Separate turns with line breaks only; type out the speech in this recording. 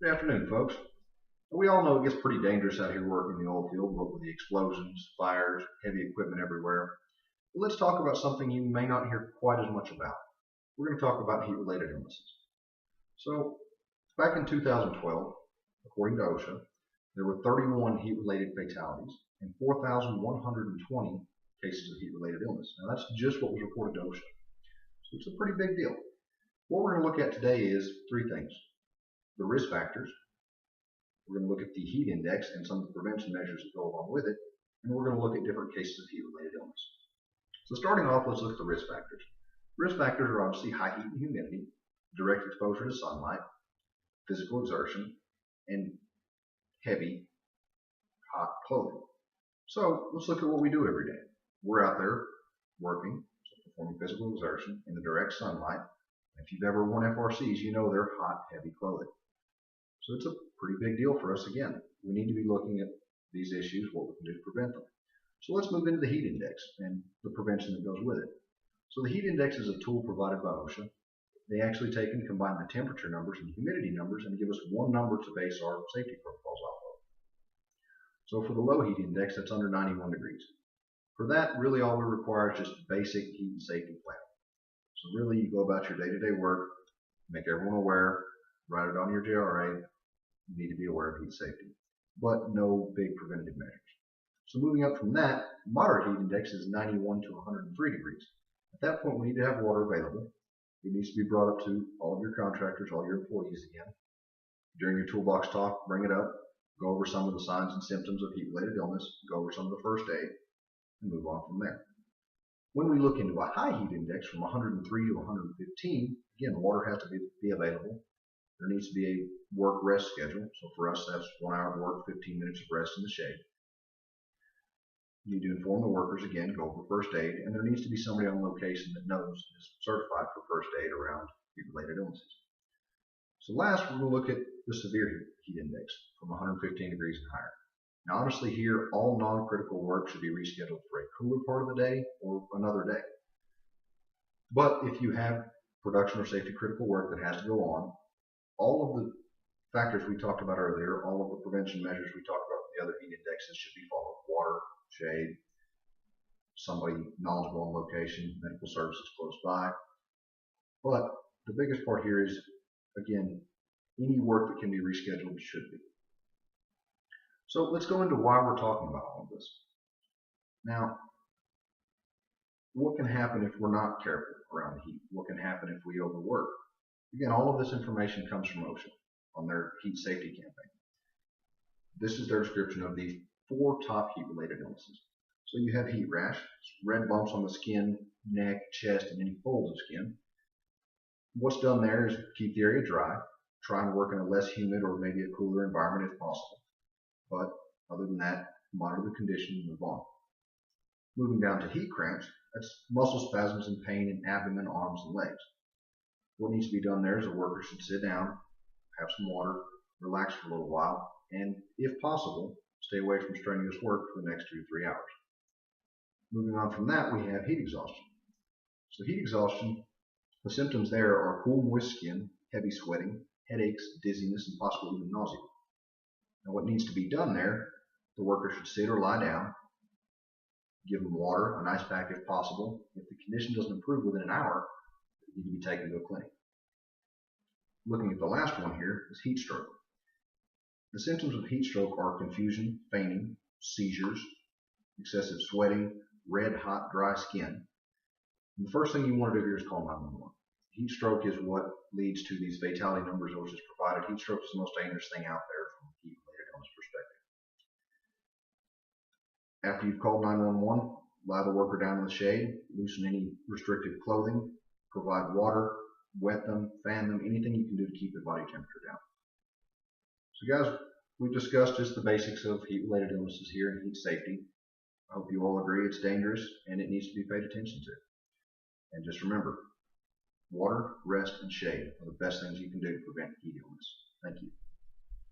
Good afternoon, folks. We all know it gets pretty dangerous out here working in the oil field, what with the explosions, fires, heavy equipment everywhere. But let's talk about something you may not hear quite as much about. We're going to talk about heat-related illnesses. So, back in 2012, according to OSHA, there were 31 heat-related fatalities and 4,120 cases of heat-related illness. Now, that's just what was reported to OSHA. So, it's a pretty big deal. What we're going to look at today is three things: the risk factors. We're going to look at the heat index and some of the prevention measures that go along with it, and we're going to look at different cases of heat-related illness. So starting off, let's look at the risk factors. Risk factors are obviously high heat and humidity, direct exposure to sunlight, physical exertion, and heavy, hot clothing. So let's look at what we do every day. We're out there working, so performing physical exertion in the direct sunlight. If you've ever worn FRCs, you know they're hot, heavy clothing. So it's a pretty big deal for us. Again, we need to be looking at these issues, what we can do to prevent them. So let's move into the heat index and the prevention that goes with it. So the heat index is a tool provided by OSHA. They actually take and combine the temperature numbers and humidity numbers and give us one number to base our safety protocols off of. So for the low heat index, that's under 91 degrees. For that, really all we require is just basic heat and safety planning. So really you go about your day-to-day work, make everyone aware, write it on your JRA. You need to be aware of heat safety, but no big preventative measures. So moving up from that, moderate heat index is 91 to 103 degrees. At that point, we need to have water available. It needs to be brought up to all of your contractors, all your employees again. During your toolbox talk, bring it up, go over some of the signs and symptoms of heat-related illness, go over some of the first aid, and move on from there. When we look into a high heat index from 103 to 115, again, water has to be available. There needs to be a work-rest schedule. So for us, that's 1 hour of work, 15 minutes of rest in the shade. You need to inform the workers again, go over first aid, and there needs to be somebody on location that knows is certified for first aid around heat-related illnesses. So last, we're going to look at the severe heat index from 115 degrees and higher. Now, honestly, here, all non-critical work should be rescheduled for a cooler part of the day or another day. But if you have production or safety critical work that has to go on, all of the factors we talked about earlier, all of the prevention measures we talked about with the other heat indexes should be followed: water, shade, somebody knowledgeable on location, medical services close by. But the biggest part here is, again, any work that can be rescheduled should be. So let's go into why we're talking about all of this. Now, what can happen if we're not careful around the heat? What can happen if we overwork? Again, all of this information comes from OSHA on their heat safety campaign. This is their description of the 4 top heat-related illnesses. So you have heat rash, red bumps on the skin, neck, chest, and any folds of skin. What's done there is keep the area dry, try and work in a less humid or maybe a cooler environment if possible. But other than that, monitor the condition and move on. Moving down to heat cramps, that's muscle spasms and pain in abdomen, arms, and legs. What needs to be done there is a worker should sit down, have some water, relax for a little while, and if possible, stay away from strenuous work for the next 2 to 3 hours. Moving on from that, we have heat exhaustion. So heat exhaustion, the symptoms there are cool, moist skin, heavy sweating, headaches, dizziness, and possibly even nausea. Now what needs to be done there, the worker should sit or lie down, give them water, an ice pack if possible. If the condition doesn't improve within an hour, need to be taken to a clinic. Looking at the last one here is heat stroke. The symptoms of heat stroke are confusion, fainting, seizures, excessive sweating, red, hot, dry skin. And the first thing you want to do here is call 911. Heat stroke is what leads to these fatality numbers OSHA has provided. Heat stroke is the most dangerous thing out there from a heat-related illness perspective. After you've called 911, lie the worker down in the shade, loosen any restrictive clothing, provide water, wet them, fan them, anything you can do to keep their body temperature down. So guys, we've discussed just the basics of heat-related illnesses here and heat safety. I hope you all agree it's dangerous and it needs to be paid attention to. And just remember, water, rest, and shade are the best things you can do to prevent heat illness. Thank you.